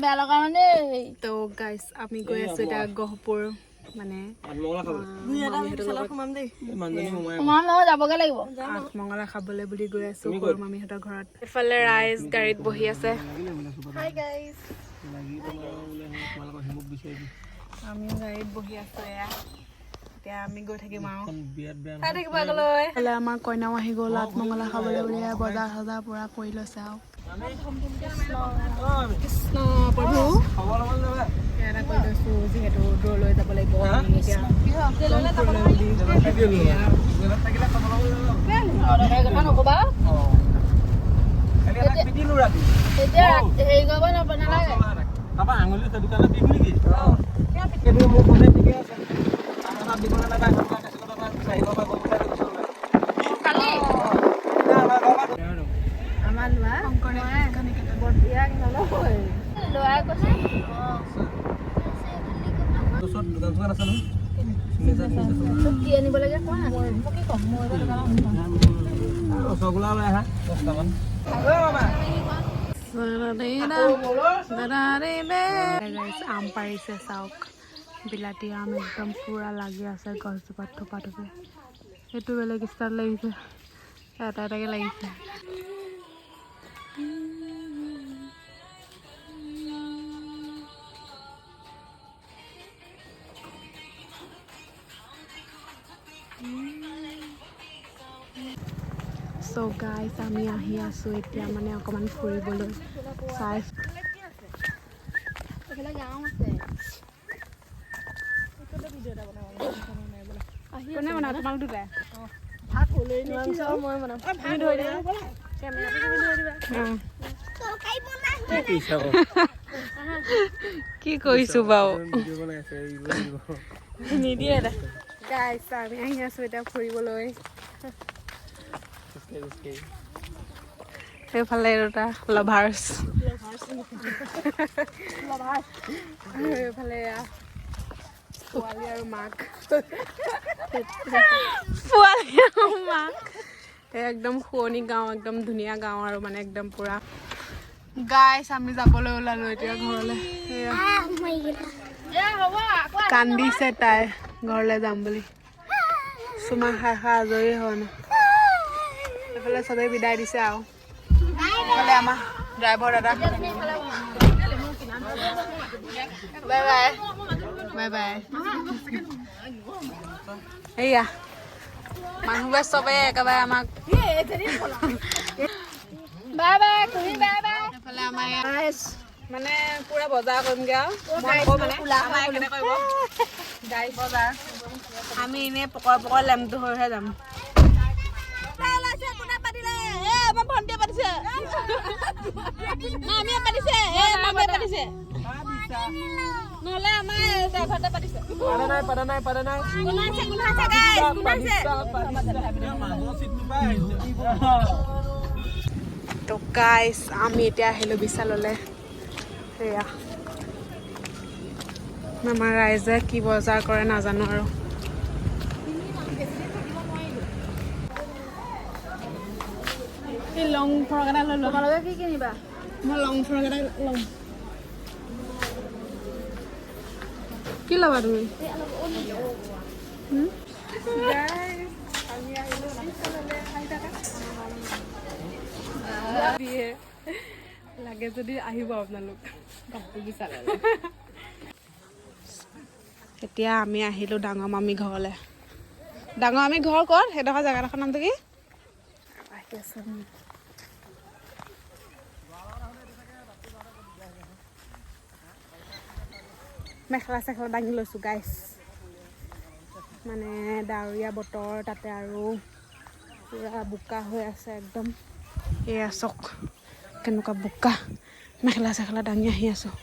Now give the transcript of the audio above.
বেয়া লগা মানে তো গাইস আমি গৈ আছো এটা গহপুৰ মানে যাবগে লাগিব আঠমঙলা খাবলৈ বুলি গৈ আছো সৰু মামীহঁতৰ ঘৰত এফালে ৰাইজ গাড়ীত বহি আছে আমি গাড়ীত বহি আছো এয়া এতিয়া আমি গৈ থাকিম আৰু চাই থাকিব আগলৈ আমাৰ কইনাও আহি গ'ল আঠমঙলা খাবলৈ বুলি বজাৰ চজাৰ পুৰা কৰি লৈছে আৰু কৃষ্ণ প্ৰভু এটা কৈ লৈছো যিহেতু দূৰলৈ যাব লাগিব নকবা এতিয়া হেৰি কৰিব নালাগে আঙুলি দোকানত বিহু নেকি মোৰ মনে ঠিকে আছে আমাৰ ল'ৰা কৈছে দোকান আছে কি আনিব লাগে কোৱা কি কম মই ৰসগোল্লা লৈ আহা 10টামান আম পাৰিছে চাওক বিলাতী আম একদম পুৰা লাগি আছে গছজোপাত থোপা থোপে সেইটো বেলেগ ষ্টাইল লাগিছে এটা এটাকে লাগিছে So guys, আমি আহি আছো এতিয়া মানে অকমান ফুৰিবলৈ চাই কোনে বনাব তোমাক দুটাই কি কৰিছো বাৰু নিদিয়ে গাইছ আমি আহি আছো এতিয়া ফুৰিবলৈ সেইফালে দুটা লভাৰ্ছ সেইফালে পোৱালি আৰু মাক একদম শুৱনি গাঁও একদম ধুনীয়া গাঁও আৰু মানে একদম পুৰা গাইছ আমি যাবলৈ ওলালো এতিয়া ঘৰলৈ কান্দিছে তাই ঘৰলৈ যাম বুলি চুমা খাই খাই আজৰি হয় না এইফালে চবেই বিদায় দিছে আৰু এইফালে আমাৰ ড্ৰাইভাৰ দাদা বাই বাই বাই বাই এয়া মানুহবোৰে চবেই একেবাৰে আমাক বাই বাই তুমি বাই বাই এইফালে আমাৰ মানে পুৰা বজাৰ কৰিমগৈ আৰু গাড়ী বজাৰ আমি এনেই পকৰ লেমটো হৈহে যাম নহলে আমাৰ ড্ৰাইভাৰতে পাতিছে তো গাইছ আমি এতিয়া আহিলো বিশাললৈ সেয়া আমাৰ ৰাইজে কি বজাৰ কৰে নাজানো আৰু এই লং ফ্ৰক এটা লৈ তোমালোকে কি কিনিবা মই লং ফ্ৰক এটা লম কি ল'বা তুমি লাগে যদি আহিব আপোনালোক এতিয়া আমি আহিলো ডাঙৰ মামী ঘৰলৈ ডাঙৰ মামী ঘৰ ক'ত সেইডোখৰ জেগাডোখৰ নামটো কি মেখেলা চেখেলা দাঙি লৈছোঁ গাইছ মানে ডাৱৰীয়া বতৰ তাতে আৰু পুৰা বোকা হৈ আছে একদম এয়া চক কেনেকুৱা বোকা মেখেলা চেখেলা দাঙি আহি আছোঁ